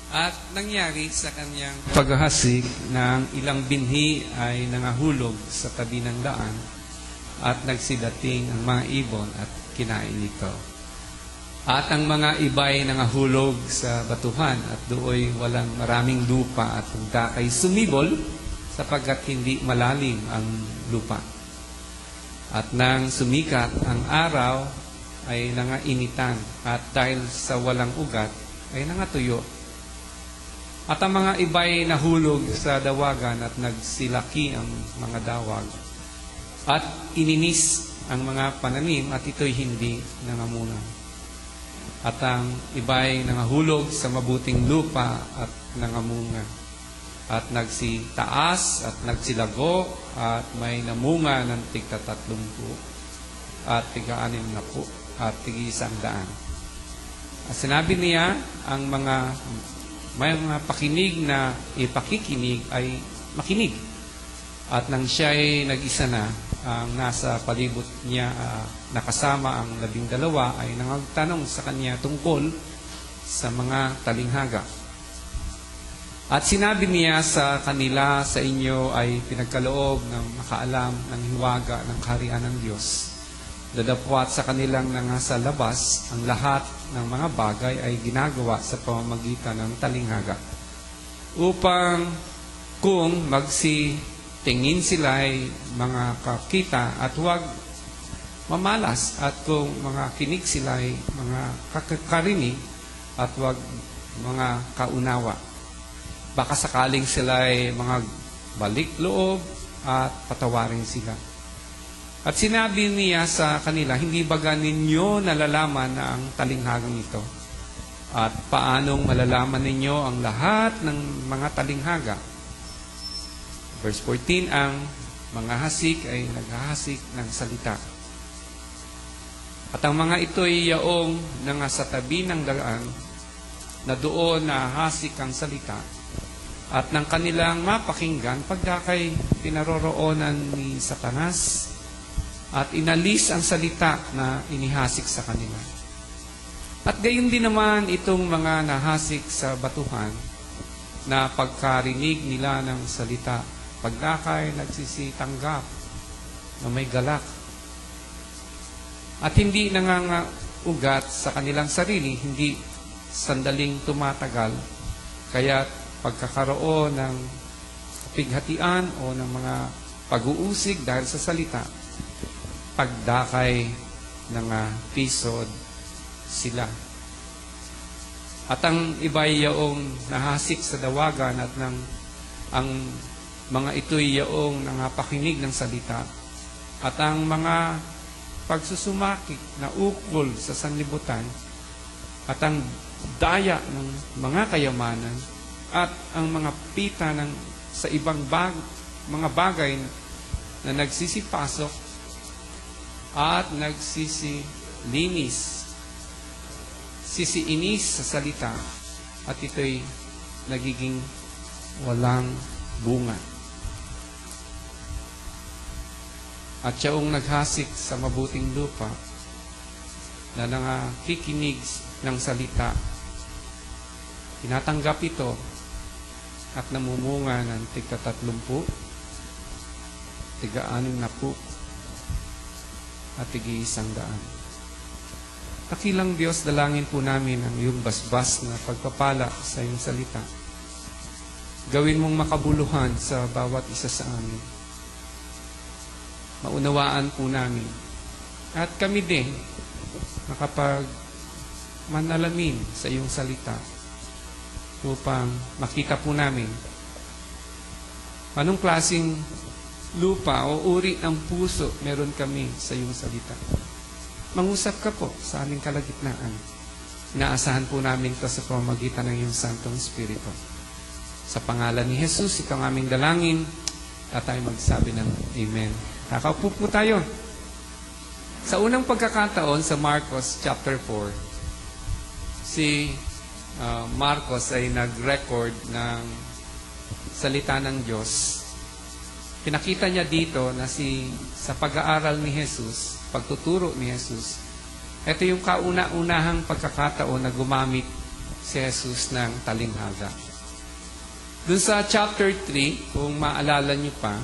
At nangyari sa kanyang paghahasik ng ilang binhi ay nangahulog sa tabi ng daan at nagsidating ang mga ibon at kinain ito. At ang mga iba'y nangahulog sa batuhan at dooy walang maraming lupa at pagdakay sumibol sapagkat hindi malalim ang lupa. At nang sumikat ang araw ay nangainitan at dahil sa walang ugat ay nangatuyo. At ang mga iba'y nahulog sa dawagan at nagsilaki ang mga dawag. At ininis ang mga pananim at ito'y hindi nangamunan. At ang iba'y nangahulog sa mabuting lupa at nangamunga. At nagsitaas at nagsilago at may namunga ng tig-30 at tig-60 at tig-100. At sinabi niya ang may mga pakinig na ipakikinig ay makinig. At nang siya ay nag-isa na, ang nasa palibot niya nakasama ang 12 ay nangagtanong sa kanya tungkol sa mga talinghaga. At sinabi niya sa kanila, sa inyo ay pinagkaloob ng makaalam ng hiwaga ng kaharian ng Diyos. Dadapwat sa kanilang nasa labas, ang lahat ng mga bagay ay ginagawa sa pamamagitan ng talinghaga. Upang kung magsitingin sila ay mga kakita at huwag mamalas, at kung mga kinig sila ay mga kakarinig at huwag mga kaunawa. Baka sakaling sila ay mga balik loob at patawarin sila. At sinabi niya sa kanila, hindi baga ninyo nalalaman na ang talinghagang ito? At paanong malalaman ninyo ang lahat ng mga talinghaga? Verse 14, ang mga hasik ay naghahasik ng salita. At ang mga ito ay yaong nasa tabi ng daan na doon nahasik ang salita. At ng kanilang mapakinggan, pagdakay pinaroroonan ni Satanas, at inalis ang salita na inihasik sa kanila. At gayon din naman itong mga nahasik sa batuhan na pagkarinig nila ng salita, pagdakay nagsisitanggap na may galak. At hindi nangangaugat sa kanilang sarili, hindi sandaling tumatagal, kaya pagkakaroon ng kapighatian o ng mga pag-uusig dahil sa salita, pagdakay ng pisod sila. At ang iba'y yaong nahasik sa dawagan at ang mga ito'y yaong nangapakinig ng salita. At ang mga pagsusumaki na ukol sa sanlibutan at ang daya ng mga kayamanan at ang mga pita sa ibang mga bagay na nagsisipasok at nagsisilinis, sisiinis sa salita, at ito'y nagiging walang bunga. At siyang naghasik sa mabuting lupa na nangakikinig ng salita, tinatanggap ito at namumunga ng tig-30, tig-60 at tig-100. Dakilang Diyos, dalangin po namin ang iyong basbas na pagpapala sa iyong salita. Gawin mong makabuluhan sa bawat isa sa amin. Maunawaan po namin. At kami din, manalamin sa iyong salita upang makita po namin anong klaseng lupa o uri ng puso meron kami sa iyong salita. Mangusap ka po sa aming kalagitnaan. Inaasahan po namin ito sa pamamagitan ng iyong Santong Espiritu. Sa pangalan ni Jesus, ikaw ang aming dalangin, at tayo magsabi ng Amen. Kakaupo po tayo. Sa unang pagkakataon sa Marcos chapter 4, si Marcos ay nag-record ng salita ng Diyos. Pinakita niya dito na sa pag-aaral ni Jesus, pagtuturo ni Jesus, ito yung kauna-unahang pagkakataon na gumamit si Jesus ng talinghaga. Dun sa chapter 3, kung maalala nyo pa,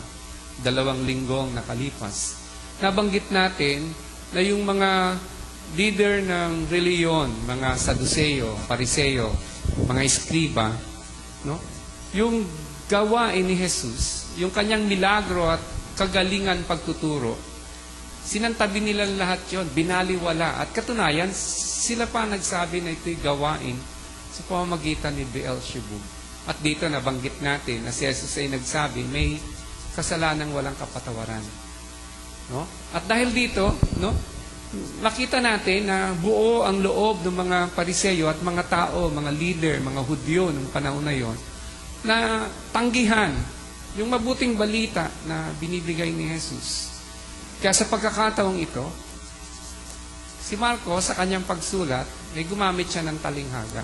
2 linggong nakalipas, nabanggit natin na yung mga leader ng reliyon, mga Saduceo, Pariseo, mga Eskriba, no? Yung gawain ni Jesus, yung kanyang milagro at kagalingan pagtuturo, sinantabi nila lahat yon, binaliwala. At katunayan, sila pa nagsabi na ito'y gawain sa pamamagitan ni Beelzebub. At dito nabanggit natin na si Jesus ay nagsabi, may kasalanang walang kapatawaran. No? At dahil dito, no, makita natin na buo ang loob ng mga Pariseo at mga tao, mga leader, mga Hudyo ng panahon na yon, na tanggihan yung mabuting balita na binibigay ni Jesus. Kaya sa pagkakataong ito, si Marcos sa kanyang pagsulat, ay gumamit siya ng talinghaga.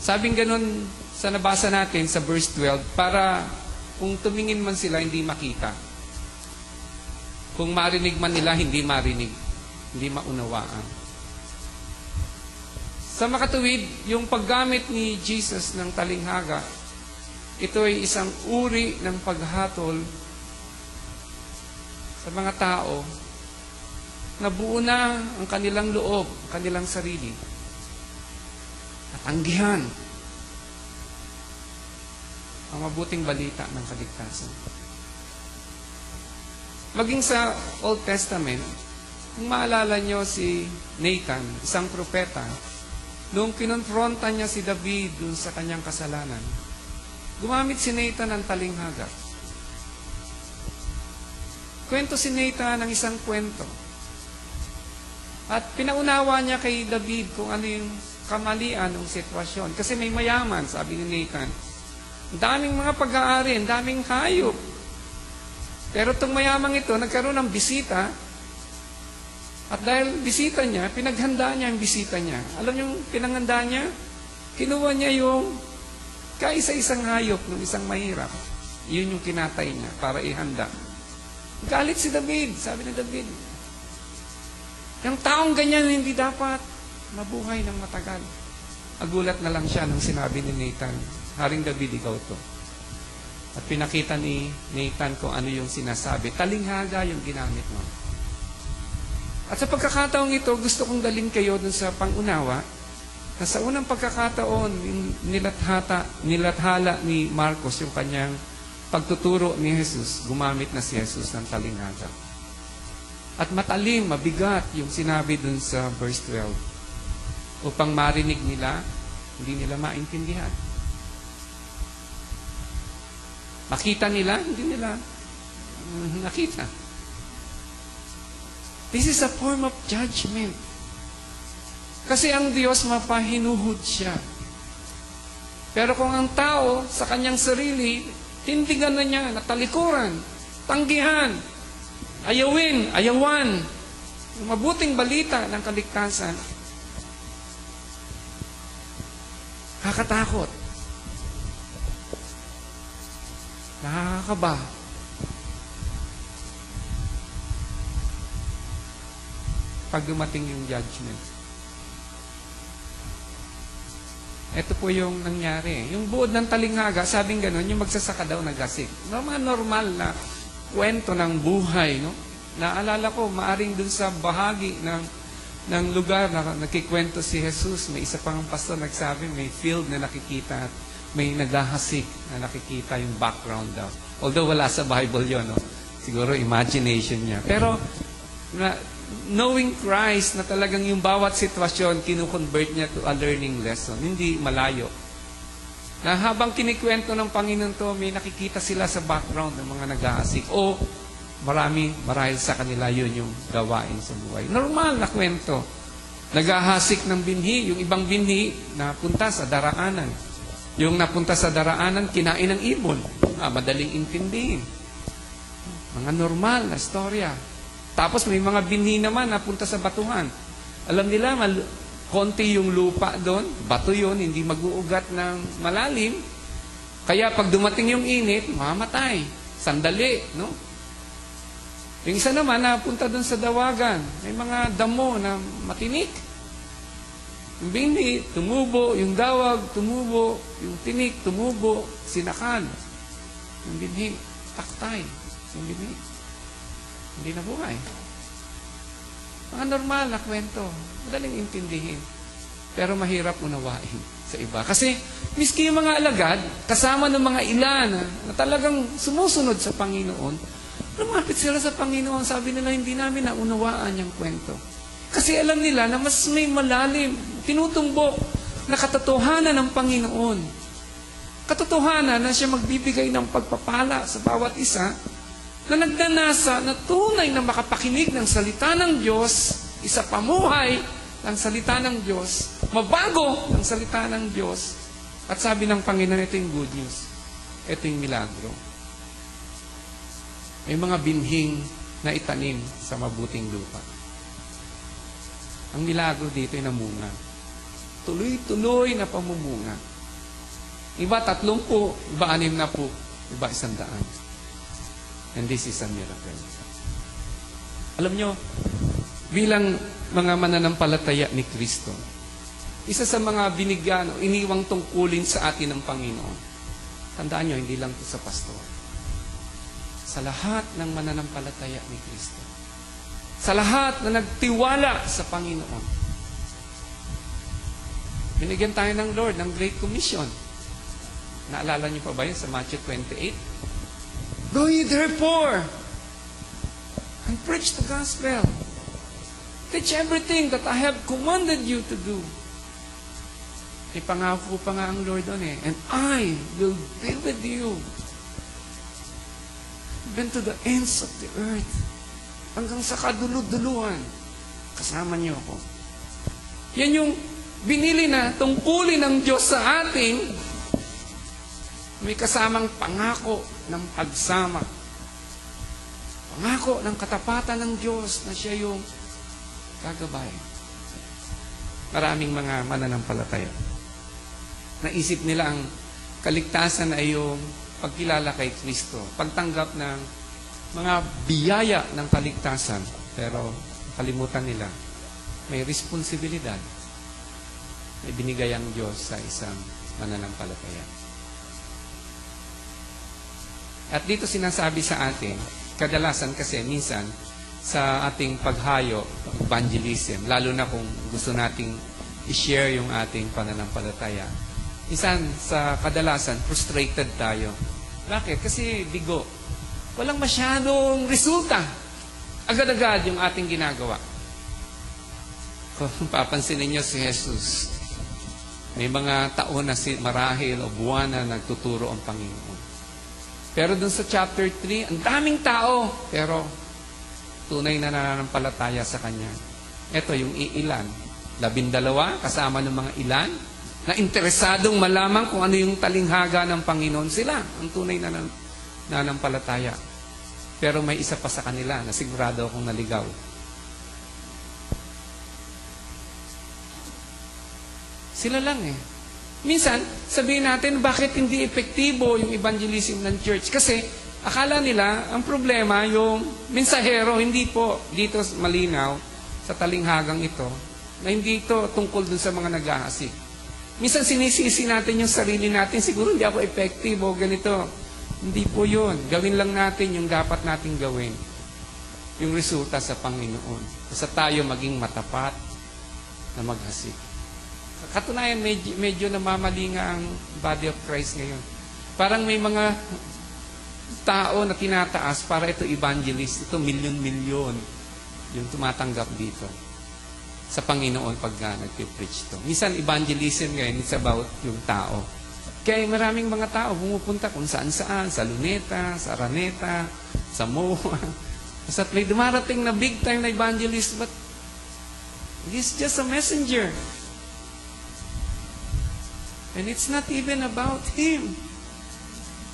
Sabing ganun sa nabasa natin sa verse 12, para kung tumingin man sila, hindi makita. Kung marinig man nila, hindi marinig. Hindi maunawaan. Sa makatuwid, yung paggamit ni Jesus ng talinghaga, ito ay isang uri ng paghatol sa mga tao na buo na ang kanilang loob, kanilang sarili. At tanggihan ang mabuting balita ng kaligtasan. Maging sa Old Testament, kung maalala nyo si Nathan, isang propeta, nung kinonfronta niya si David dun sa kanyang kasalanan, gumamit si Nathan ng talinghaga. Kwento si Nathan ng isang kwento. At pinaunawa niya kay David kung ano yung kamalian ng sitwasyon. Kasi may mayaman, sabi ni Nathan. Ang daming mga pag-aari, ang daming hayop. Pero itong mayamang ito, nagkaroon ng bisita. At dahil bisita niya, pinaghanda niya ang bisita niya. Alam niyo yung pinanghanda niya? Kinuha niya yung kaisa-isang hayop ng isang mahirap. Yun yung kinatay niya para ihanda. Galit si David. Sabi ni David, yung taong ganyan hindi dapat mabuhay ng matagal. Agulat na lang siya nung sinabi ni Nathan, Haring David, ikaw to. At pinakita ni Nathan kung ano yung sinasabi. Talinghaga yung ginamit mo. At sa pagkakataong ito, gusto kong dalhin kayo dun sa pangunawa na sa unang pagkakataon, nilathala ni Marcos yung kanyang pagtuturo ni Jesus, gumamit na si Jesus ng talinghaga. At matalim, mabigat yung sinabi dun sa verse 12. Upang marinig nila, hindi nila maintindihan. Makita nila, hindi nila nakita. This is a form of judgment. Kasi ang Diyos mapahinuhod siya. Pero kung ang tao sa kanyang sarili, tindigan na niya, natalikuran, tanggihan, ayawan, yung mabuting balita ng kaligtasan, kakatakot. Nakakaba. Pag dumating yung judgment. Ito po yung nangyari. Yung buod ng talinghaga, sabing gano'n, yung magsasaka daw nagasik. Mga normal na kwento ng buhay, no? Naalala ko, maaring dun sa bahagi ng lugar na nakikwento si Jesus, may isa pang pastor nagsabi, may field na nakikita at may naghahasik na nakikita yung background daw. Although wala sa Bible yun, no? Siguro imagination niya. Pero, knowing Christ na talagang yung bawat sitwasyon, kinukonvert niya to a learning lesson. Hindi malayo. Na habang kinikwento ng Panginoon to, may nakikita sila sa background ng mga naghahasik. O marahil sa kanila yun yung gawain sa buhay. Normal na kwento. Naghahasik ng binhi. Yung ibang binhi napunta sa daraanan. Yung napunta sa daraanan, kinain ng ibon. Madaling intindihin. Mga normal na storya. Tapos may mga binhi naman napunta sa batuhan. Alam nila, konti yung lupa doon, bato yun, hindi mag-uugat ng malalim. Kaya pag dumating yung init, mamatay. Sandali, no? Yung isa naman, napunta doon sa dawagan. May mga damo na matinik. Yung binhi, tumubo. Yung dawag, tumubo. Yung tinik, tumubo. Sinakal. Yung binhi, taktay. Yung binhi, hindi na buhay. Mga normal na kwento. Madaling intindihin. Pero mahirap unawain sa iba. Kasi, miski yung mga alagad, kasama ng mga ilan na talagang sumusunod sa Panginoon, lumapit sila sa Panginoon. Sabi nila, hindi namin naunawaan yung kwento. Kasi alam nila na mas may malalim, tinutumbok na katotohanan ng Panginoon. Katotohanan na siya magbibigay ng pagpapala sa bawat isa na nagdanasa na tunay na makapakinig ng salita ng Diyos, isa pamuhay ng salita ng Diyos, mabago ng salita ng Diyos. At sabi ng Panginoon, ito yung good news. Ito yung milagro. May mga binhing na itanim sa mabuting lupa. Ang milagro dito ay namunga. Tuloy-tuloy na pamumunga. Iba 30, iba 60, iba 100. And this is a miracle. Alam nyo, bilang mga mananampalataya ni Kristo, isa sa mga binigyan o iniwang tungkulin sa atin ng Panginoon, tandaan nyo, hindi lang ito sa pastor. Sa lahat ng mananampalataya ni Kristo. Sa lahat na nagtiwala sa Panginoon. Binigyan tayo ng Lord ng Great Commission. Naalala niyo pa ba yun sa Matthew 28? Go ye therefore and preach the gospel. Teach everything that I have commanded you to do. May pangako pa nga ang Lord doon eh. And I will be with you. Even to the ends of the earth. Hanggang sa kadulud-duluhan. Kasama niyo ako. Yan yung binili na tungkulin ng Diyos sa atin. May kasamang pangako ng pagsama. Pangako ng katapatan ng Diyos na siya yung gagabay. Maraming mga mananampalataya. Naisip nila ang kaligtasan ay yung pagkilala kay Kristo, pagtanggap ng mga biyaya ng kaligtasan. Pero kalimutan nila, may responsibilidad na binigay ang Diyos sa isang mananampalataya. At dito sinasabi sa atin, kadalasan kasi minsan sa ating paghayo, evangelism, lalo na kung gusto nating i-share yung ating pananampalataya, minsan sa kadalasan, frustrated tayo. Bakit? Kasi bigo. Walang masyadong resulta. Agad-agad yung ating ginagawa. Kung papansinin niyo si Jesus, may mga taon na marahil o buwan na nagtuturo ang Panginoon. Pero dun sa chapter 3, ang daming tao, pero tunay na nananampalataya sa Kanya. Ito yung iilan. 12, kasama ng mga ilan, na interesadong malaman kung ano yung talinghaga ng Panginoon. Sila, ang tunay na nananampalataya. Pero may isa pa sa kanila na sigurado akong naligaw. Sila lang eh. Minsan, sabihin natin, bakit hindi epektibo yung evangelism ng church? Kasi, akala nila, ang problema, yung mensahero, hindi po dito malinaw sa talinghagang ito, na hindi ito tungkol dun sa mga nag-ahasik. Minsan, sinisisi natin yung sarili natin, siguro hindi ako effective o ganito. Hindi po yun. Gawin lang natin yung dapat nating gawin. Yung resulta sa Panginoon. Basta tayo maging matapat na maghasik. Katunayan, medyo namamali nga ang body of Christ ngayon. Parang may mga tao na tinataas para ito evangelist. Ito milyon-milyon yung tumatanggap dito sa Panginoon pag nag-preach to. Minsan evangelism ngayon, it's about yung tao. Kaya maraming mga tao pumupunta kung saan-saan, sa Luneta, sa Araneta, sa MOA. Basta't may dumarating na big time na evangelist, but he's just a messenger. And it's not even about him.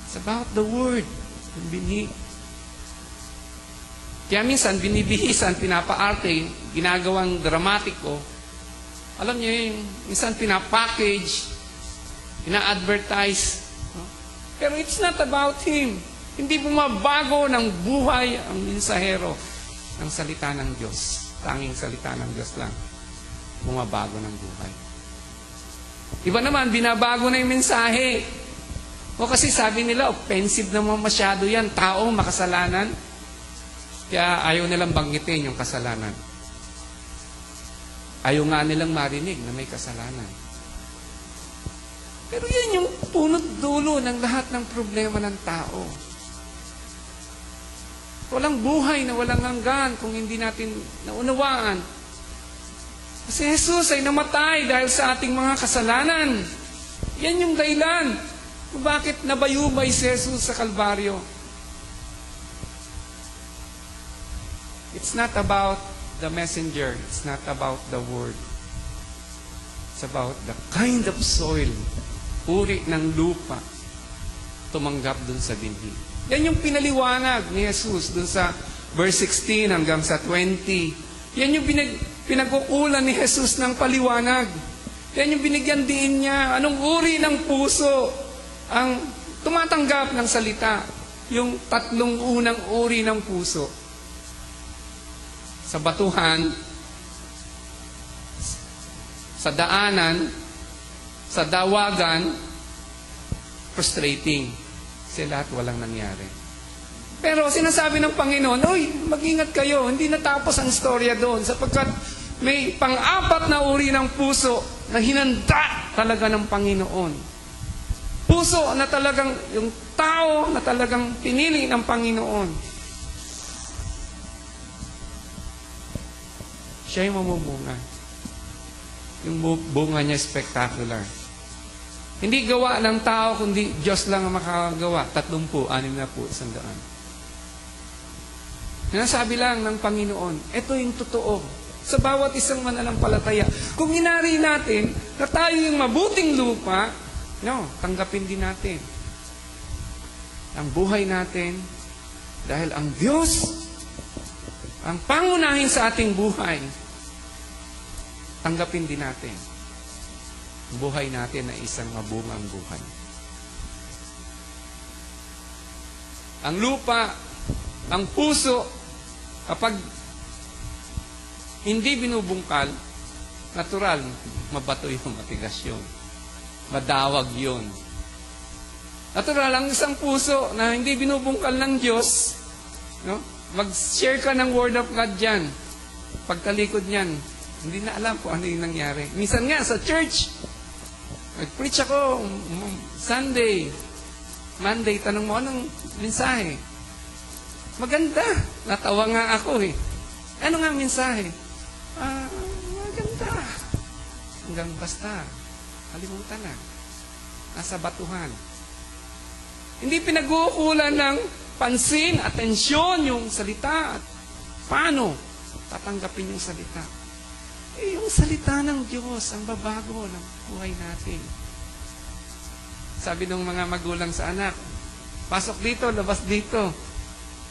It's about the word. Kaya minsan, binibihisan, pinapaarte, ginagawang dramatiko. Alam niyo yun, minsan pinapackage, pina-advertise. Pero it's not about him. Hindi bumabago ng buhay ang mensahero ng salita ng Diyos. Tanging salita ng Diyos lang bumabago ng buhay. Iba naman, binabago na yung mensahe. O kasi sabi nila, offensive naman masyado yan, taong makasalanan. Kaya ayaw nilang banggitin yung kasalanan. Ayaw nga nilang marinig na may kasalanan. Pero yan yung punot dulo ng lahat ng problema ng tao. Walang buhay na walang hanggan kung hindi natin naunawaan. Kasi Jesus ay namatay dahil sa ating mga kasalanan. Yan yung dahilan kung bakit nabayubay si Jesus sa Kalbaryo. It's not about the messenger. It's not about the word. It's about the kind of soil, uri ng lupa, tumanggap dun sa binhi. Yan yung pinaliwanag ni Jesus dun sa verse 16 hanggang sa 20. Yan yung pinagkukulan ni Jesus ng paliwanag. Yan yung binigyan din niya. Anong uri ng puso ang tumatanggap ng salita? Yung tatlong unang uri ng puso. Sa batuhan, sa daanan, sa dawagan, frustrating. Kasi lahat walang nangyari. Pero sinasabi ng Panginoon, mag-ingat kayo, hindi natapos ang istorya doon sapagkat may pang-apat na uri ng puso na hinanda talaga ng Panginoon. Puso na talagang, yung tao na talagang pinili ng Panginoon. Siya yung mamumunga. Yung bunga niya spectacular. Hindi gawa ng tao, kundi Diyos lang ang makakagawa. 30, 60, 100. Sinasabi lang ng Panginoon, ito yung totoo. Sa bawat isang mananampalataya. Kung inari natin na tayo yung mabuting lupa, tanggapin din natin ang buhay natin dahil ang Diyos ang pangunahin sa ating buhay. Tanggapin din natin buhay natin na isang mabungang buhay. Ang lupa, ang puso, kapag hindi binubungkal, natural, mabato yung matigas yun. Madawag yun. Natural, ang isang puso na hindi binubungkal ng Diyos, mag-share ka ng Word of God dyan. Pagtalikod niyan, hindi na alam kung ano yung nangyari. Minsan nga, sa church, nag-preach ako, Sunday, Monday, tanong mo, anong mensahe? Maganda. Natawa nga ako eh. Ano nga mensahe? Maganda. Hanggang basta, kalimutan na. Nasa batuhan. Hindi pinag-uukulan ng pansin, atensyon yung salita. At paano tatanggapin yung salita? Yung salita ng Diyos ang babago ng buhay natin. Sabi ng mga magulang sa anak, pasok dito, labas dito.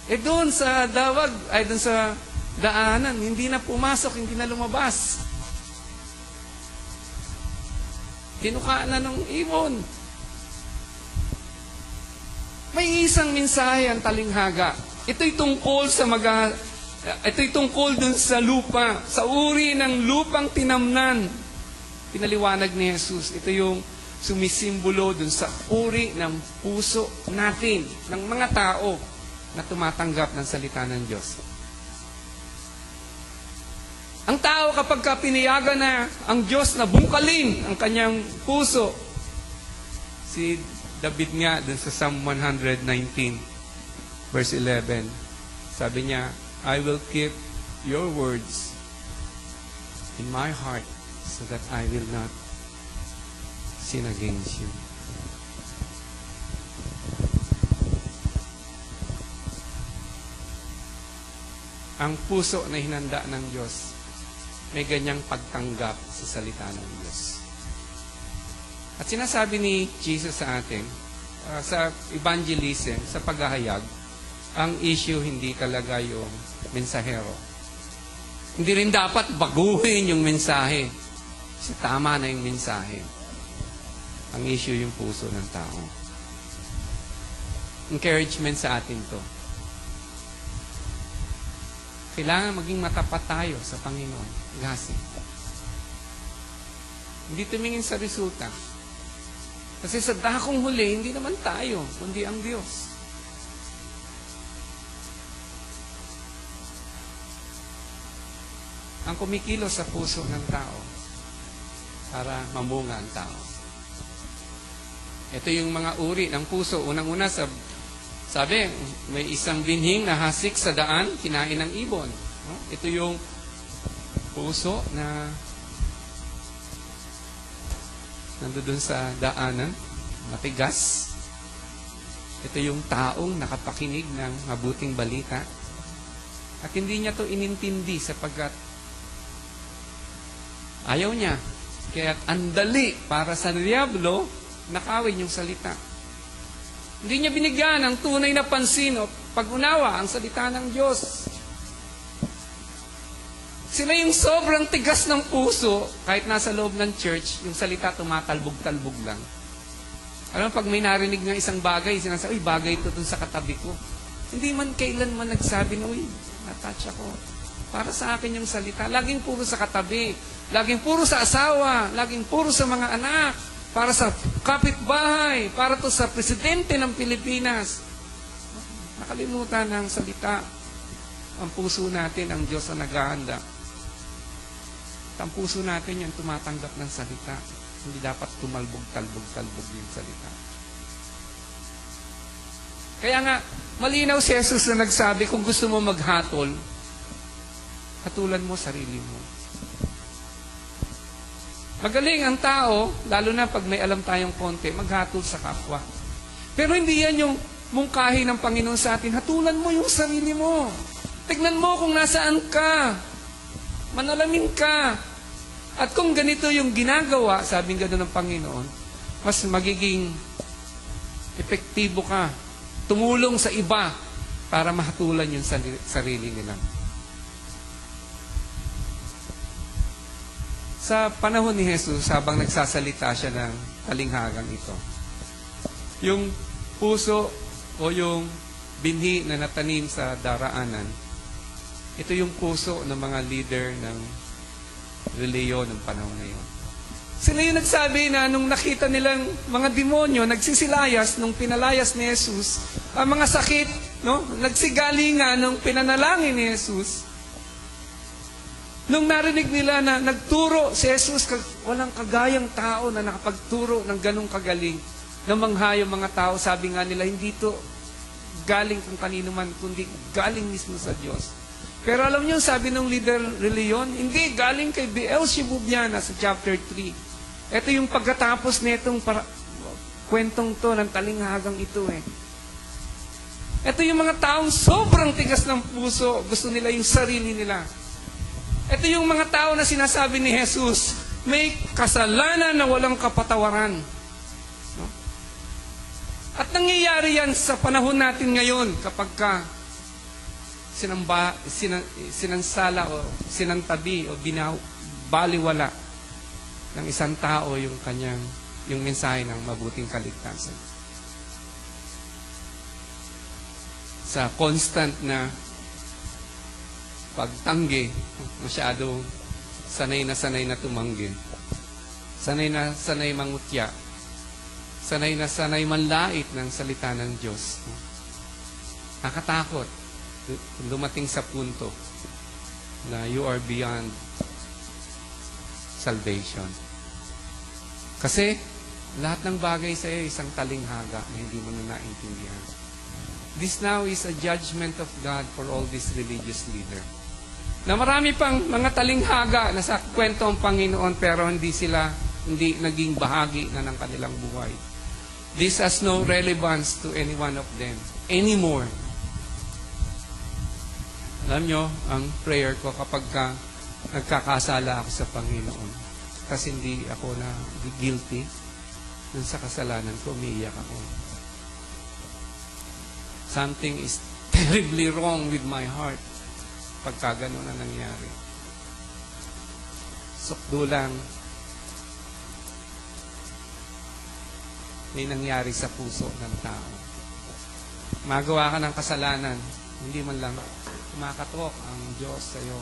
Doon sa dawag, doon sa daanan, hindi na pumasok, hindi na lumabas. Kinukaan na ng ibon. May isang mensahe ang talinghaga. Ito'y tungkol dun sa lupa, sa uri ng lupang tinamnan. Pinaliwanag ni Jesus. Ito yung sumisimbolo dun sa uri ng puso natin, ng mga tao na tumatanggap ng salita ng Diyos. Ang tao kapag pinayagan na ang Diyos na bungkalin ang kanyang puso, si David nga dun sa Psalm 119, verse 11, sabi niya, I will keep your words in my heart so that I will not sin against you. Ang puso na hinanda ng Diyos may ganyang pagtanggap sa salita ng Diyos. At sinasabi ni Jesus sa atin, sa evangelism, sa paghahayag, ang issue hindi talaga yung mensahero. Hindi rin dapat baguhin yung mensahe. Kasi tama na yung mensahe. Ang issue yung puso ng tao. Encouragement sa atin to. Kailangan maging matapat tayo sa Panginoon. Gasi. Hindi tumingin sa resulta. Kasi sa dakong huli, hindi naman tayo, kundi ang Diyos. Ang kumikilos sa puso ng tao para mamunga ang tao. Ito yung mga uri ng puso. Unang-una, sabi, may isang binhing na hasik sa daan, kinain ng ibon. Ito yung puso na nandoon sa daanan, matigas. Ito yung taong nakapakinig ng mabuting balita. At hindi niya to inintindi sapagkat ayaw niya. Kaya andali para sa diablo, nakawin yung salita. Hindi niya binigyan ng tunay na pansin o pag-unawa ang salita ng Diyos. Sila yung sobrang tigas ng puso, kahit nasa loob ng church, yung salita tumatalbog-talbog lang. Alam, pag may narinig ng isang bagay, sinasabi, uy, bagay ito dun sa katabi ko. Hindi man kailanman nagsabi na, uy, natouch ako. Para sa akin yung salita, laging puro sa katabi, laging puro sa asawa, laging puro sa mga anak, para sa kapitbahay, para to sa presidente ng Pilipinas. Nakalimutan ng salita. Ang puso natin, ang Diyos na naghahanda. Ang puso natin yung tumatanggap ng salita. Hindi dapat tumalbog-talbog yung salita. Kaya nga, malinaw si Jesus na nagsabi, kung gusto mo maghatol, hatulan mo sarili mo. Magaling ang tao, lalo na pag may alam tayong konti, maghatol sa kapwa. Pero hindi yan yung mungkahi ng Panginoon sa atin. Hatulan mo yung sarili mo. Tignan mo kung nasaan ka. Manalamin ka. At kung ganito yung ginagawa, sabing gano'n ng Panginoon, mas magiging epektibo ka. Tumulong sa iba para mahatulan yung sarili nila. Sa panahon ni Jesus, habang nagsasalita siya ng talinghagang ito, yung puso o yung binhi na natanim sa daraanan, ito yung puso ng mga leader ng reliyon ng panahon na yun. Sila yung nagsabi na nung nakita nilang mga demonyo, nagsisilayas nung pinalayas ni Jesus, ang mga sakit, no? Nagsigalingan nung pinanalangin ni Jesus. Nung narinig nila na nagturo si Jesus, walang kagayang tao na nakapagturo ng ganong kagaling, namangha yung mga tao, sabi nga nila, hindi to galing kung kanino man, kundi galing mismo sa Diyos. Pero alam niyo, sabi ng leader reliyon, hindi, galing kay Beelzebub yan, sa chapter 3. Ito yung pagkatapos nitong kwentong to, ng talinghagang ito eh. Ito yung mga taong sobrang tigas ng puso, gusto nila yung sarili nila. Ito yung mga tao na sinasabi ni Jesus, may kasalanan na walang kapatawaran. No? At nangyayari yan sa panahon natin ngayon kapag sinansala o sinantabi o baliwala ng isang tao yung mensahe ng mabuting kaligtasan. Sa constant na pagtanggi, masyado sanay na tumanggi. Sanay na sanay mangutya. Sanay na sanay manlait ng salita ng Diyos. Nakatakot. Dumating sa punto na you are beyond salvation. Kasi lahat ng bagay sa iyo isang talinghaga na hindi mo na naintindihan. This now is a judgment of God for all these religious leaders. Na marami pang mga talinghaga na sa kwento ng Panginoon pero hindi naging bahagi na ng kanilang buhay. This has no relevance to any one of them anymore. Alam nyo, ang prayer ko kapag nagkakasala ako sa Panginoon, kasi hindi ako na guilty dun sa kasalanan ko, umiiyak ako. Something is terribly wrong with my heart pagka gano'n na nangyari. Sukdo lang may nangyari sa puso ng tao. Magawa ka ng kasalanan, hindi man lang kumakatok ang Diyos sa iyo.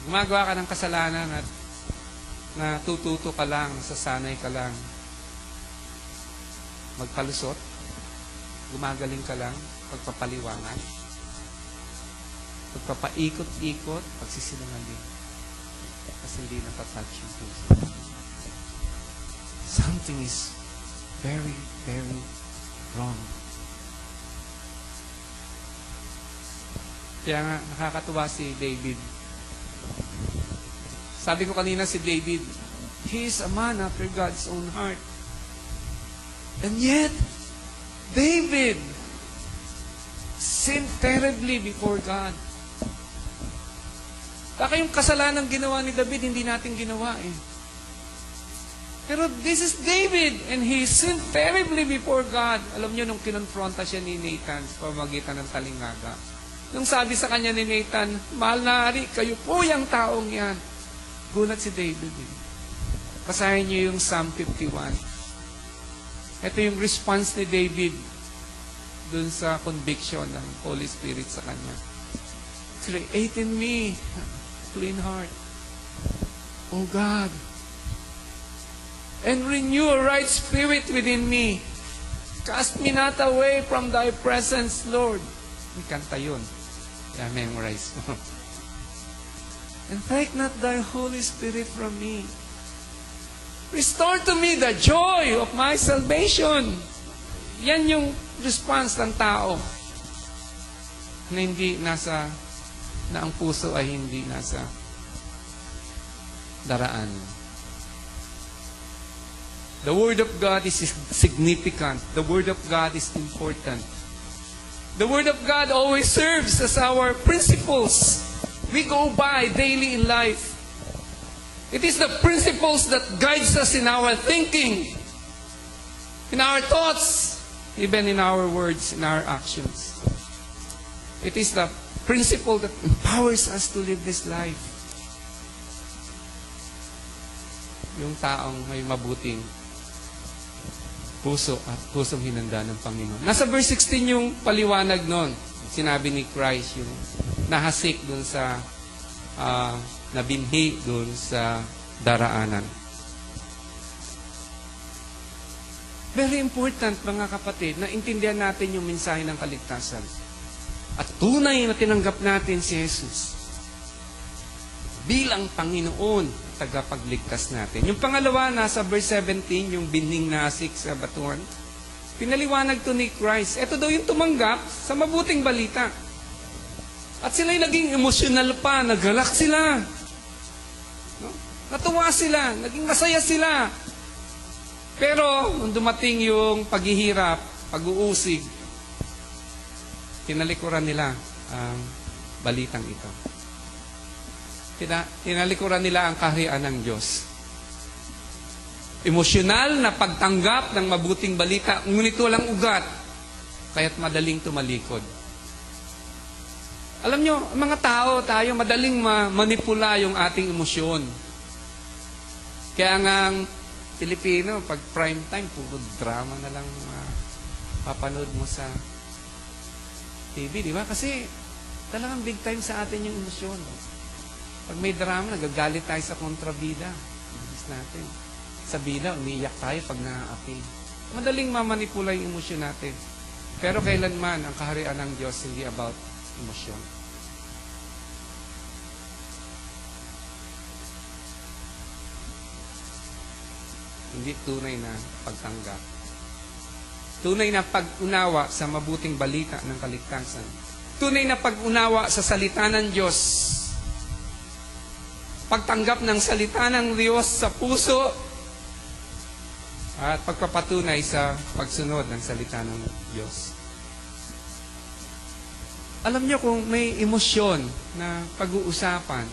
Gumagawa ka ng kasalanan at na tututo ka lang, sasanay ka lang magpalusot, gumagaling ka lang, pagpapaliwanag, pagpapaikot-ikot, pagsisinungaling. Kasi hindi natatouch yung puso. Something is very, very wrong. Kaya nga, nakakatuwa si David. Sabi ko kanina si David, he is a man after God's own heart. And yet, David sinned terribly before God. Baka yung kasalanan ginawa ni David, hindi natin ginawa eh. Pero this is David, and he sinned terribly before God. Alam niyo, nung kinonfronta siya ni Nathan sa pamamagitan ng talingaga, nung sabi sa kanya ni Nathan, mahal na hari, kayo po yung taong yan. Gulat si David eh. Basahin niyo yung Psalm 51. Ito yung response ni David dun sa conviction ng Holy Spirit sa kanya. Create in me a clean heart, O God, and renew a right spirit within me. Cast me not away from thy presence, Lord. May kanta yun. Kaya memorize mo. And take not thy Holy Spirit from me. Restore to me the joy of my salvation. Yan yung response ng tao na hindi nasa, na ang puso ay hindi nasa daraan. The Word of God is significant. The Word of God is important. The Word of God always serves as our principles we go by daily in life. It is the principles that guides us in our thinking, in our thoughts, even in our words, in our actions. It is the principle that empowers us to live this life. Yung taong may mabuting puso at pusong hinanda ng Panginoon. Nasa verse 16 yung paliwanag nun. Sinabi ni Christ yung nahasik dun sa nabinhi dun sa daraanan. Very important, mga kapatid, na intindihan natin yung mensahe ng kaligtasan. At tunay na tinanggap natin si Jesus bilang Panginoon, tagapagligtas natin. Yung pangalawa, nasa verse 17, yung binhing nasik sa batuan, pinaliwanag to ni Christ. Ito daw yung tumanggap sa mabuting balita. At sila'y naging emosyonal pa, nagalak sila. No? Natuwa sila, naging masaya sila. Pero, nung dumating yung paghihirap, pag-uusig, tinalikuran nila ang balitang ito. Tinalikuran nila ang kaharian ng Diyos. Emosyonal na pagtanggap ng mabuting balita, ngunit walang ugat, kaya't madaling tumalikod. Alam nyo, mga tao, tayo madaling manipula yung ating emosyon. Kaya nga ang Pilipino, pag prime time, puro drama na lang papanood mo sa TV, di ba? Kasi talagang big time sa atin yung emosyon. Pag may drama, nagagalit tayo sa kontrabida. Ibig natin. Sa bida, umiiyak tayo pag na-appeal. Madaling mamanipula yung emosyon natin. Pero kailanman, ang kaharian ng Diyos hindi about emosyon. Hindi tunay na pagtanggap. Tunay na pag-unawa sa mabuting balita ng kaligtasan. Tunay na pag-unawa sa salita ng Diyos. Pagtanggap ng salita ng Diyos sa puso at pagpapatunay sa pagsunod ng salita ng Diyos. Alam niyo kung may emosyon na pag-uusapan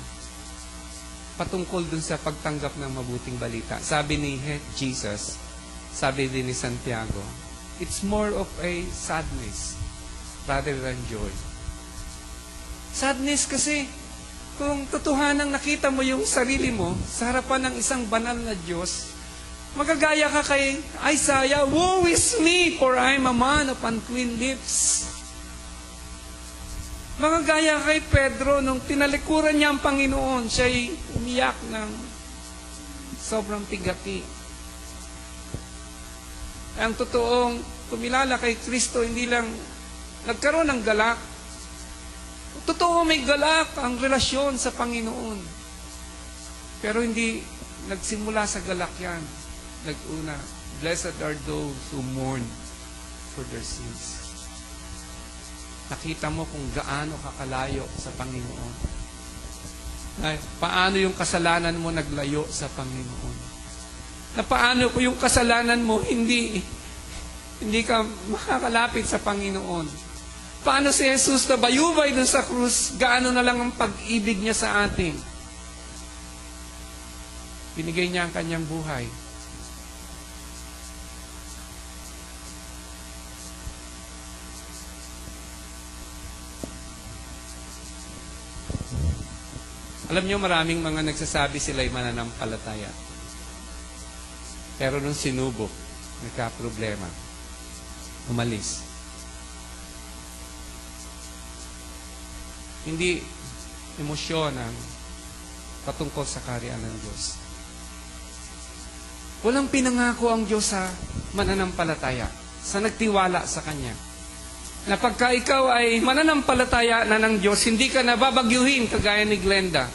patungkol dun sa pagtanggap ng mabuting balita. Sabi ni Jesus, sabi din ni Santiago, it's more of a sadness rather than joy. Sadness kasi kung totohanang nakita mo yung sarili mo sa harapan ng isang banal na Diyos, magagaya ka kay Isaiah, woe is me, for I am a man of unclean lips. Magagaya kay Pedro, nung tinalikuran niya ang Panginoon, siya'y umiyak ng sobrang pigati. Ang totoong kumilala kay Kristo, hindi lang nagkaroon ng galak. Totoo may galak ang relasyon sa Panginoon. Pero hindi nagsimula sa galak yan. Nag-una, blessed are those who mourn for their sins. Nakita mo kung gaano kakalayo sa Panginoon. Ay, paano yung kasalanan mo naglayo sa Panginoon? Na paano kung yung kasalanan mo hindi ka makakalapit sa Panginoon? Paano si Jesus na bayubay dun sa krus, gaano na lang ang pag-ibig niya sa atin? Binigay niya ang kanyang buhay. Alam niyo, maraming mga nagsasabi sila'y mananampalataya. Pero nung sinubok, nagka-problema, umalis. Hindi emosyon ang patungkol sa kaharian ng Diyos. Walang pinangako ang Diyos sa mananampalataya, sa nagtiwala sa Kanya. Na pagka ikaw ay mananampalataya na ng Diyos, hindi ka nababagyuhin kagaya ni Glenda.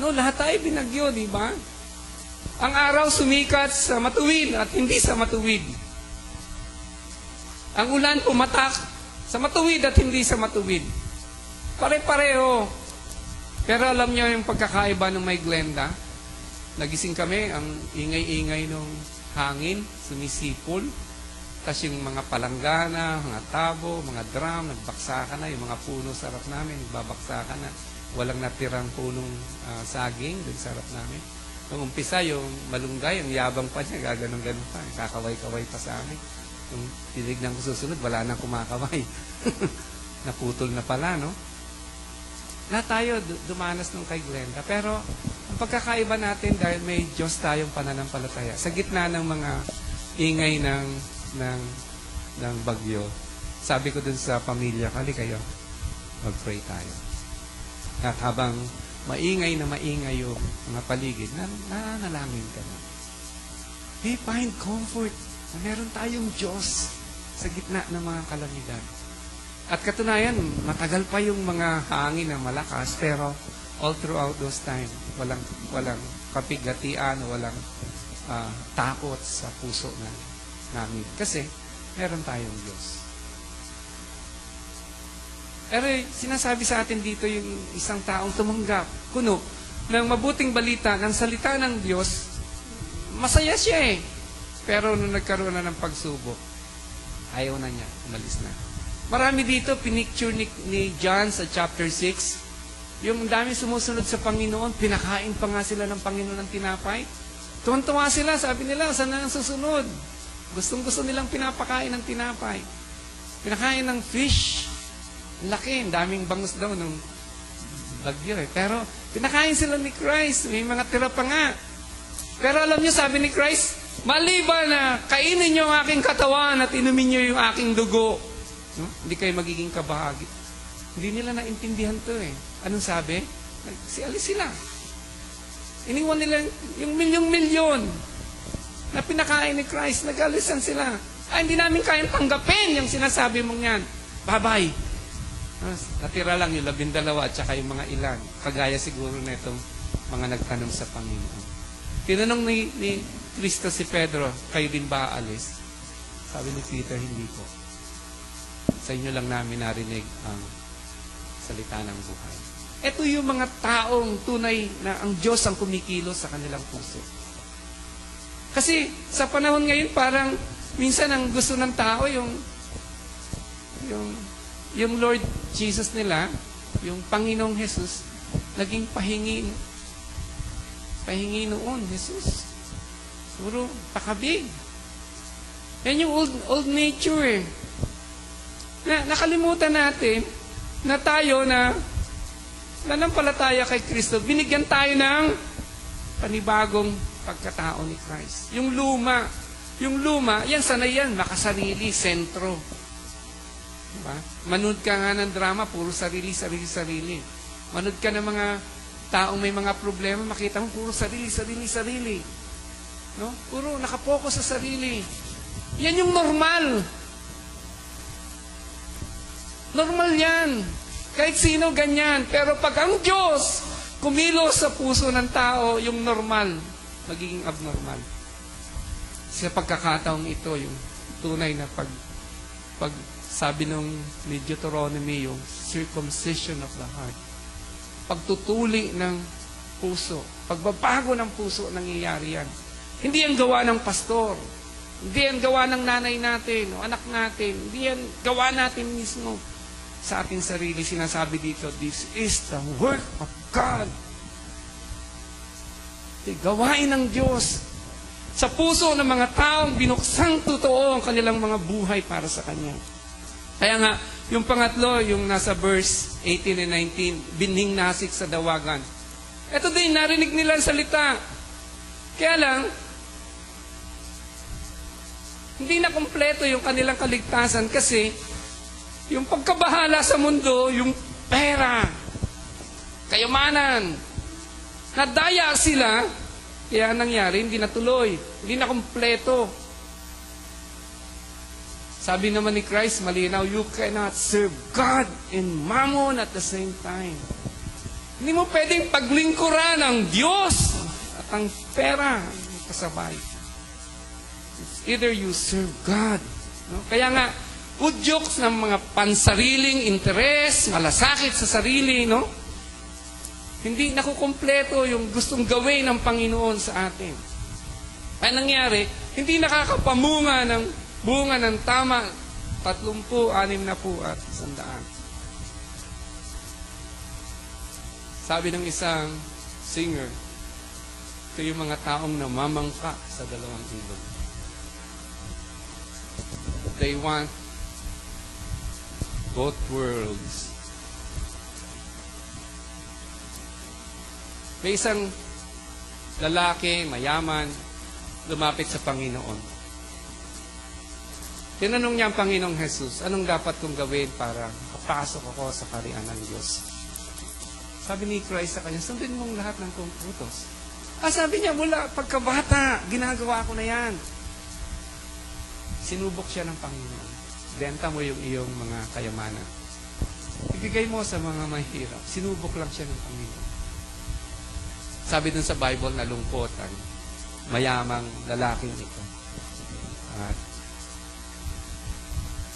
No, lahat tayo binagyo, di ba? Ang araw sumikat sa matuwid at hindi sa matuwid. Ang ulan pumatak sa matuwid at hindi sa matuwid. Pare-pareho. Pero alam niyo yung pagkakaiba ng may Glenda? Nagising kami, ang ingay-ingay ng hangin, sumisipol. Tapos yung mga palanggana, mga tabo, mga drum, nagbaksakan na. Yung mga puno sa harap namin, nagbabaksakan na. Walang natirang punong saging doon sa harap namin. Nung umpisa, yung malunggay, ang yabang pa niya, gaganon-ganon pa. Kakaway-kaway pa sa amin. Nung tinignan ko susunod, wala nang kumakaway. Naputol na pala, no? Lahat tayo dumanas nung kay Glenda. Pero ang pagkakaiba natin dahil may Diyos tayong pananampalataya. Sa gitna ng mga ingay ng bagyo, sabi ko dun sa pamilya, kali kayo, mag-pray tayo. At habang maingay yung mga paligid, nananalangin ka na. We find comfort na meron tayong Diyos sa gitna ng mga kalamidad. At katunayan, matagal pa yung mga hangin na malakas, pero all throughout those time, walang kapigatian, walang takot sa puso namin. Kasi, meron tayong Diyos. Pero sinasabi sa atin dito yung isang taong tumanggap, kuno, ng mabuting balita, ng salita ng Diyos, masaya siya eh. Pero nung nagkaroon na ng pagsubok, ayaw na niya, umalis na. Marami dito, pinicture ni John sa chapter 6. Yung dami sumusunod sa Panginoon, pinakain pa nga sila ng Panginoon ng tinapay. Tuwan-tuwa sila, sabi nila, saan na ang susunod? Gustong-gusto nilang pinapakain ng tinapay. Pinakain ng fish. Laki, daming bangus daw nung bagyo eh. Pero pinakain sila ni Christ, may mga tira pa nga. Pero alam niyo, sabi ni Christ, maliban na kainin niyo ang aking katawan at inumin niyo yung aking dugo, no? Hindi kayo magiging kabahagi. Hindi nila naintindihan to eh. Anong sabi? Alis sila. Iniwan nila yung milyon-milyon na pinakain ni Christ. Nag-alisan sila. Hindi namin kayang tanggapin yung sinasabi mong yan. Bye-bye. Natira lang yung 12 at saka yung mga ilan. Kagaya siguro na itong mga nagtanong sa Panginoon. Tinanong ni Kristo si Pedro, kayo din ba aalis? Sabi ni Peter, hindi po. Sa inyo lang namin narinig ang salita ng buhay. Ito yung mga taong tunay na ang Diyos ang kumikilos sa kanilang puso. Kasi sa panahon ngayon parang minsan ang gusto ng tao yung Lord Jesus nila, yung Panginoong Jesus, naging pahingi noon, Jesus. Puro pakabig. Yan yung old nature eh. Nakalimutan natin na tayo na nanampalataya kay Kristo, binigyan tayo ng panibagong pagkatao ni Christ. Yung luma, yan sanay yan, makasarili, sentro. Diba? Manood ka nga ng drama, puro sarili. Manood ka ng mga taong may mga problema, makita mo puro sarili, sarili, sarili. No? Puro nakapokus sa sarili. Yan yung normal. Normal yan. Kahit sino ganyan. Pero pag ang Diyos kumilos sa puso ng tao, yung normal, magiging abnormal. Sa pagkakataong ito, yung tunay na pag sabi nung ni Deuteronomy, yung circumcision of the heart. Pagtutuli ng puso. Pagbabago ng puso, nangyayari yan. Hindi yan gawa ng pastor. Hindi yan gawa ng nanay natin o anak natin. Hindi yan gawa natin mismo sa ating sarili. Sinasabi dito, this is the work of God. Gawain ng Diyos sa puso ng mga taong binuksang totoo ang kanilang mga buhay para sa Kanya. Kaya nga, yung pangatlo, yung nasa verse 18 and 19, binhing nasik sa dawagan. Ito din, narinig nila ang salita. Kaya lang, hindi na kompleto yung kanilang kaligtasan kasi yung pagkabahala sa mundo, yung pera, kayamanan, nadaya sila, kaya nangyari, hindi natuloy, hindi na kompleto. Sabi naman ni Christ, malinaw, you cannot serve God and mammon at the same time. Hindi mo pwedeng paglingkuran ang Diyos at ang pera kasabay. It's either you serve God. No? Kaya nga, udyok ng mga pansariling interes, malasakit sa sarili, no? Hindi nakukumpleto yung gustong gawin ng Panginoon sa atin. Kaya nangyari, hindi nakakapamunga ng bunga ng tama, 30, 60 at 100. Sabi ng isang singer, ito yung mga taong namamangka sa 2 ilog. They want both worlds. May isang lalaki, mayaman, lumapit sa Panginoon. Tinanong niya ang Panginoong Jesus, anong dapat kong gawin para papasok ako sa kaharian ng Diyos? Sabi ni Christ sa kanya, sundin mong lahat ng kong utos. Sabi niya, mula pagkabata, ginagawa ko na yan. Sinubok siya ng Panginoon. Benta mo yung iyong mga kayamanan. Ibigay mo sa mga mahirap. Sinubok lang siya ng Panginoon. Sabi dun sa Bible, nalungkot ang mayamang lalaking ito. At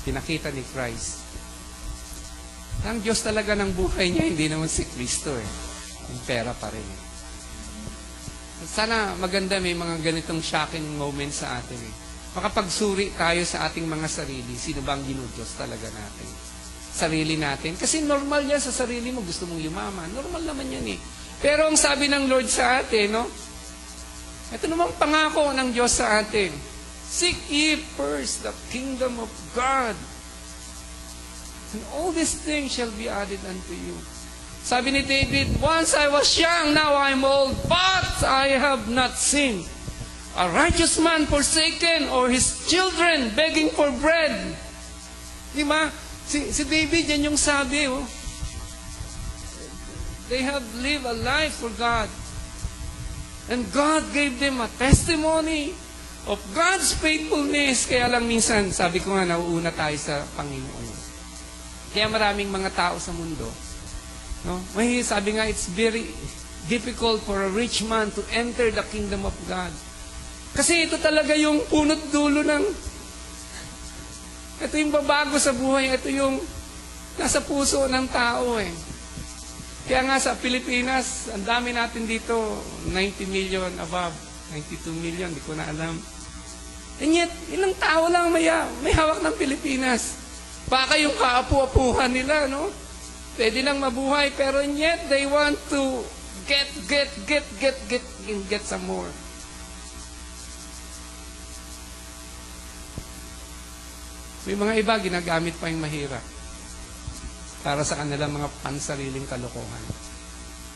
pinakita ni Christ. Ang Diyos talaga ng buhay niya, hindi naman si Kristo eh. Yung pera pa rin. Sana maganda may mga ganitong shocking moments sa atin eh. Makapagsuri tayo sa ating mga sarili. Sino bang ginudyos talaga natin? Sarili natin. Kasi normal yan sa sarili mo. Gusto mong yumaman. Normal naman yan eh. Pero ang sabi ng Lord sa atin, no? Ito namang pangako ng Diyos sa atin. Seek ye first the kingdom of God. And all these things shall be added unto you. Sabi ni David, once I was young, now I'm old, but I have not seen a righteous man forsaken or his children begging for bread. Di ba? Si David, yan yung sabi, oh. They have lived a life for God. And God gave them a testimony of God's faithfulness. Kaya lang minsan, sabi ko nga, nauuna tayo sa Panginoon. Kaya maraming mga tao sa mundo, no? May sabi nga, it's very difficult for a rich man to enter the kingdom of God. Kasi ito talaga yung punot dulo ng, ito yung babago sa buhay, ito yung nasa puso ng tao eh. Kaya nga sa Pilipinas, ang dami natin dito, 90 million above, 92 million, di ko na alam. And yet, ilang tao lang may hawak ng Pilipinas. Baka yung kaapu-apuhan nila, no? Pwede nang mabuhay, pero and yet, they want to get some more. May mga iba, ginagamit pa yung mahirap para sa kanilang mga pansariling kalokohan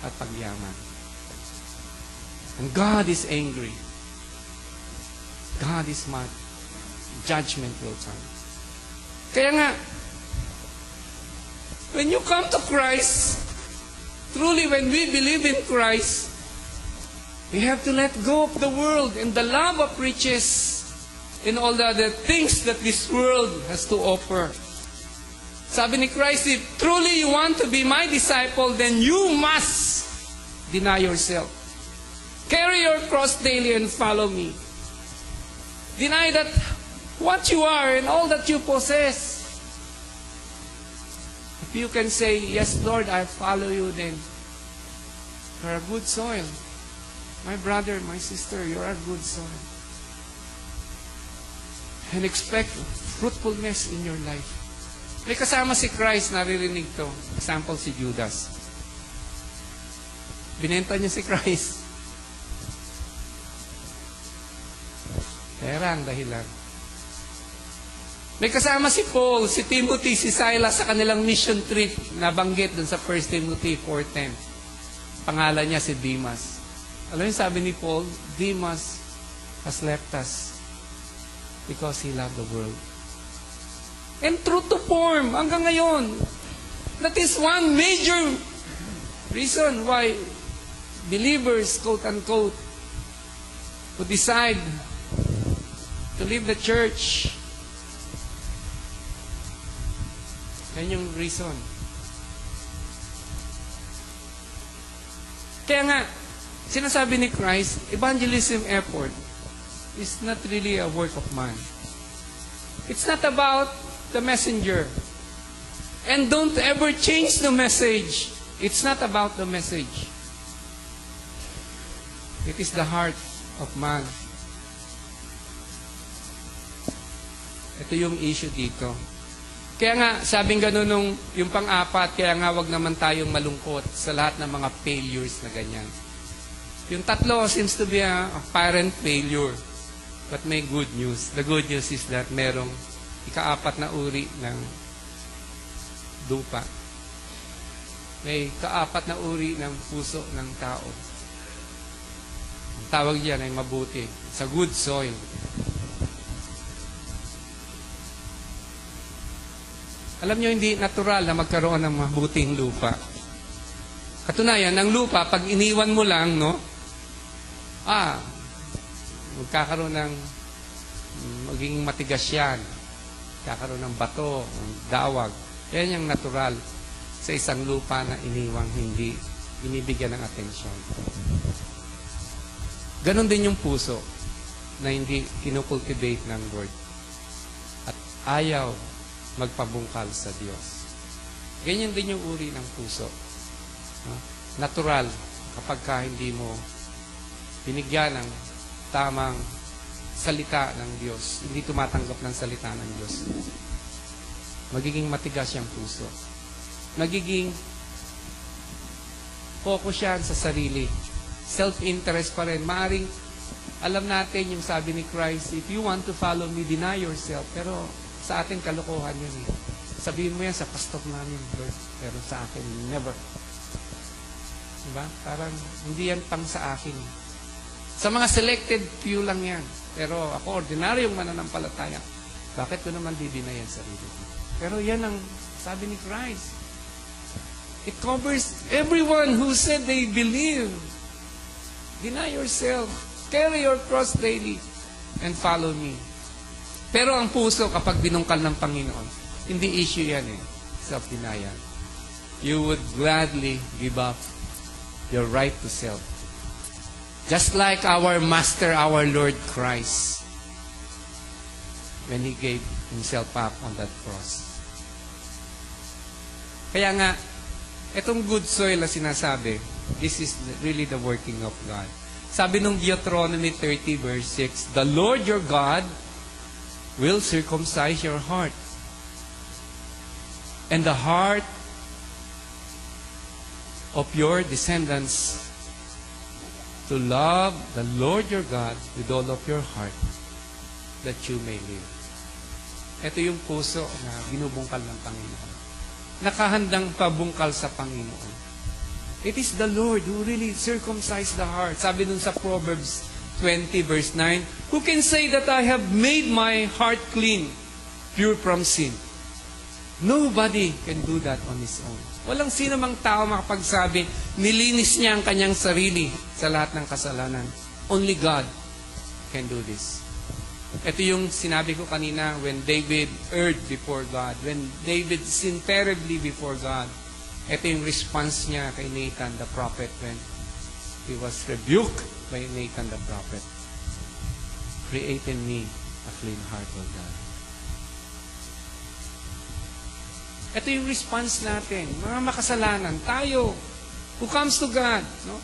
at pagyaman. And God is angry. God is mad. Judgment will come. Kaya nga, when you come to Christ, to truly when we believe in Christ, we have to let go of the world and the love of riches and all the other things that this world has to offer. Sabi ni Christ, if truly you want to be my disciple, then you must deny yourself. Carry your cross daily and follow me. Deny that what you are and all that you possess. If you can say, yes, Lord, I follow you, then you're a good soil. My brother, my sister, you're a good soil. And expect fruitfulness in your life. May kasama si Christ, naririnig to. Example, si Judas. Binenta niya si Christ. Pera ang dahilan. May kasama si Paul, si Timothy, si Silas sa kanilang mission trip na banggit dun sa 1 Timothy 4:10. Pangalan niya si Demas. Alam niyo sabi ni Paul, Demas has left us because he loved the world. And true to form, hanggang ngayon. That is one major reason why believers, quote-unquote, who decide to leave the church. Yan yung reason. Kaya nga, sinasabi ni Christ, evangelism effort is not really a work of man. It's not about the messenger. And don't ever change the message. It's not about the message. It is the heart of man. Ito yung issue dito. Kaya nga, sabing gano'n nung yung pang-apat, kaya nga wag naman tayong malungkot sa lahat ng mga failures na ganyan. Yung tatlo seems to be a apparent failure. But may good news. The good news is that merong ika-apat na uri ng lupa. May ka-apat na uri ng puso ng tao. Ang tawag diyan ay mabuti. Sa good soil. Alam nyo, hindi natural na magkaroon ng mabuting lupa. Katunayan, ang lupa, pag iniwan mo lang, no? Magkakaroon ng magiging matigas yan. Kakaroon ng bato, ng dawag. Yan yung natural sa isang lupa na iniwang hindi binibigyan ng atensyon. Ganon din yung puso na hindi kinukultivate ng Word. At ayaw magpabungkal sa Diyos. Ganyan din yung uri ng puso. Natural kapag hindi mo binigyan ng tamang salita ng Diyos, hindi tumatanggap ng salita ng Diyos, magiging matigas yung puso. Magiging focus yan sa sarili. Self-interest pa rin. Maaring alam natin yung sabi ni Christ, if you want to follow me, deny yourself. Pero sa atin kalokohan yun eh. Sabihin mo yan sa pastor namin, Lord, pero sa akin, never. Diba? Parang hindi yan pang sa akin. Sa mga selected few lang yan. Pero ako, ordinaryong mananampalataya. Bakit ko naman didinayan sarili ko? Pero yan ang sabi ni Christ. It covers everyone who said they believe. Deny yourself. Carry your cross daily and follow me. Pero ang puso, kapag binungkal ng Panginoon, hindi issue yan eh. Self-denial. You would gladly give up your right to self. Just like our Master, our Lord Christ, when He gave Himself up on that cross. Kaya nga, itong good soil na sinasabi, this is really the working of God. Sabi nung Deuteronomy 30 verse 6, the Lord your God will circumcise your heart and the heart of your descendants to love the Lord your God with all of your heart that you may live. Ito yung puso na binubungkal ng Panginoon. Nakahandang pabungkal sa Panginoon. It is the Lord who really circumcised the heart. Sabi dun sa Proverbs 20 verse 9, who can say that I have made my heart clean, pure from sin? Nobody can do that on his own. Walang sino mang tao makapagsabi, nilinis niya ang kanyang sarili sa lahat ng kasalanan. Only God can do this. Ito yung sinabi ko kanina, when David erred before God, when David sinned terribly before God, ito yung response niya kay Nathan the prophet when he was rebuked by Nathan the prophet. Create in me a clean heart, O God. Ito yung response natin, mga makasalanan, tayo, who comes to God, no?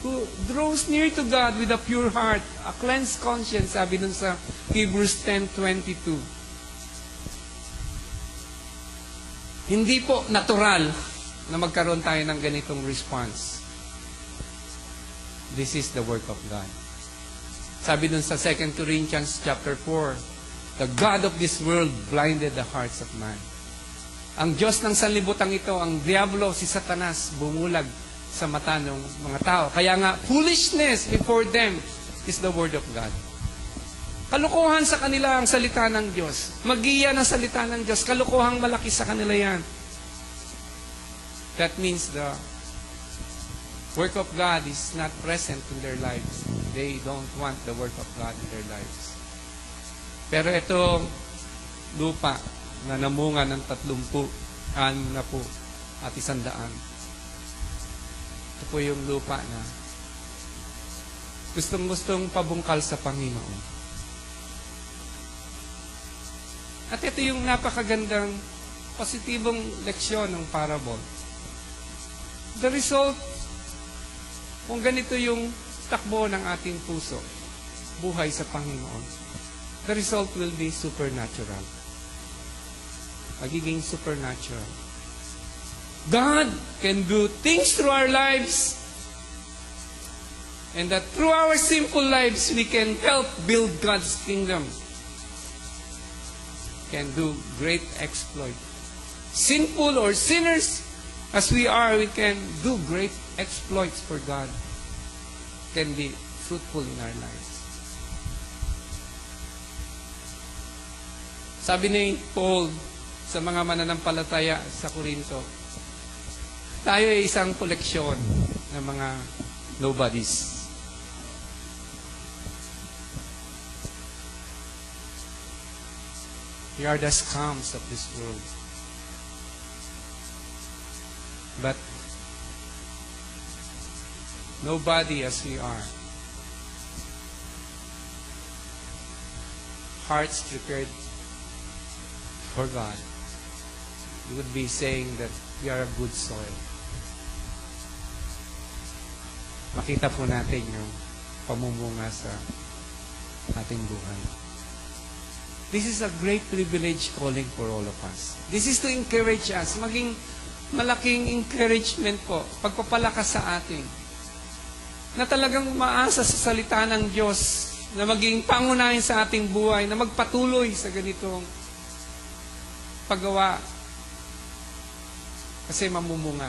Who draws near to God with a pure heart, a cleansed conscience, sabi dun sa Hebrews 10:22. Hindi po natural na magkaroon tayo ng ganitong response. This is the work of God. Sabi dun sa 2 Corinthians chapter 4, the God of this world blinded the hearts of man. Ang Diyos ng sanlibutan ito, ang Diablo, si Satanas, bumulag sa mata ng mga tao. Kaya nga, foolishness before them is the word of God. Kalukuhan sa kanila ang salita ng Diyos. Magiya ng salita ng Diyos. Kalukuhang malaki sa kanila yan. That means the work of God is not present in their lives. They don't want the work of God in their lives. Pero itong lupa na namunga ng 30, 60 at 100. Ito po yung lupa na gustong-gustong pabungkal sa Panginoon. At ito yung napakagandang positibong leksyon ng parable. The result, kung ganito yung takbo ng ating puso, buhay sa Panginoon, the result will be supernatural. Magiging supernatural. God can do things through our lives, and that through our simple lives, we can help build God's kingdom. Can do great exploit. Sinful or sinners as we are, we can do great exploits for God. Can be fruitful in our lives. Sabi ni Paul sa mga mananampalataya sa Corinto, tayo ay isang koleksyon ng mga nobodies. We are the scums of this world. But nobody as we are. Hearts prepared for God. You would be saying that we are a good soil. Makita po natin yung pamumunga sa ating buhay. This is a great privilege calling for all of us. This is to encourage us. Maging malaking encouragement po, pagpapalakas sa atin, na talagang umaasa sa salita ng Diyos, na maging pangunahin sa ating buhay, na magpatuloy sa ganitong paggawa. Kasi mamumunga.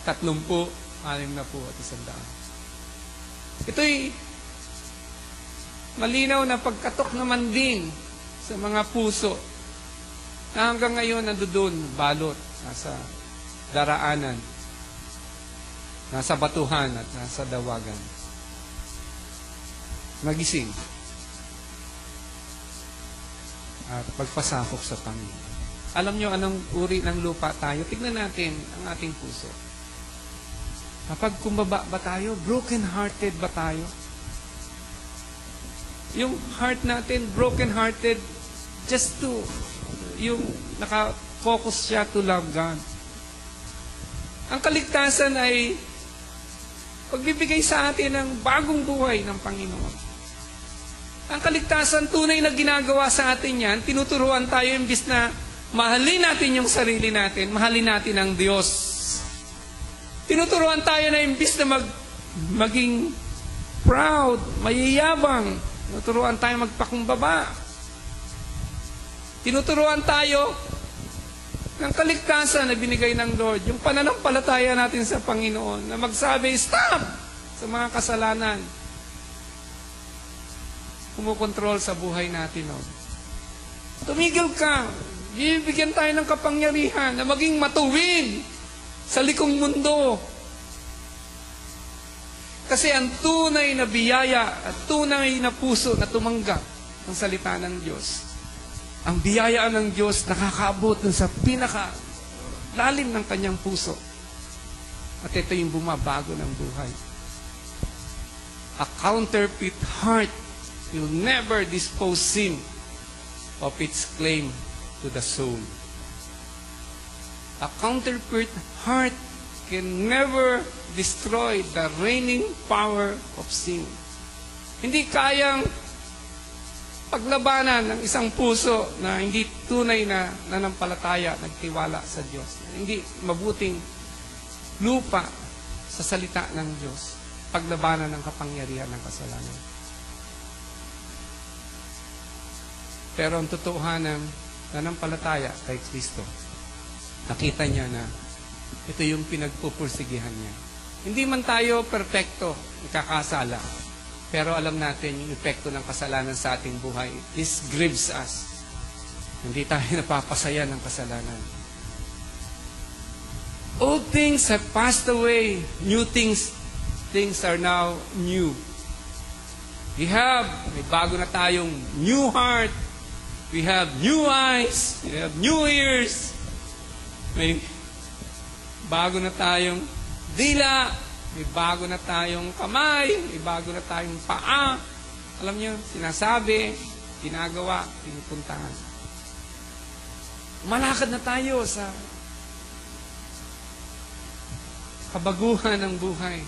30, 60 at 100. Ito'y malinaw na pagkatok naman din sa mga puso na hanggang ngayon nandoon, balot, nasa daraanan, nasa batuhan at nasa dawagan. Magising at pagpasakop sa Panginoon. Alam nyo anong uri ng lupa tayo? Tignan natin ang ating puso. Kapag kumbaba ba tayo? Broken-hearted ba tayo? Yung heart natin, broken-hearted, just to, yung naka-focus siya to love God. Ang kaligtasan ay pagbibigay sa atin ng bagong buhay ng Panginoon. Ang kaligtasan, tunay na ginagawa sa atin yan, tinuturuan tayo imbis na mahalin natin yung sarili natin, mahalin natin ang Diyos. Tinuturuan tayo na imbis na maging proud, mayayabang, tinuturuan tayo magpakumbaba. Tinuturuan tayo ng kaligtasan na binigay ng Lord, yung pananampalataya natin sa Panginoon, na magsabi, stop sa mga kasalanan. Kumukontrol sa buhay natin. Tumigil ka. Bibigyan tayo ng kapangyarihan na maging matuwid sa likong mundo. Kasi ang tunay na biyaya at tunay na puso na tumanggap ng salita ng Diyos, ang biyaya ng Diyos nakakaabot dun sa pinaka lalim ng kanyang puso. At ito yung bumabago ng buhay. A counterfeit heart will never dispose sin of its claim to the soul. A counterfeit heart can never destroy the reigning power of sin. Hindi kayang paglabanan ng isang puso na hindi tunay na nanampalataya, nagtiwala sa Diyos. Hindi mabuting lupa sa salita ng Diyos. Paglabanan ng kapangyarihan ng kasalanan. Pero ang totohanan, nanampalataya kay Kristo, nakita niya na ito yung pinagpupursigihan niya. Hindi man tayo perfecto, ikakasala. Pero alam natin yung epekto ng kasalanan sa ating buhay. This grieves us. Hindi tayo napapasaya ng kasalanan. Old things have passed away. New things are now new. May bago na tayong new heart. We have new eyes. We have new ears. May bago na tayong dila. May bago na tayong kamay. May bago na tayong paa. Alam niyo, sinasabi, ginagawa, pinupuntahan. Malakad na tayo sa kabaguhan ng buhay.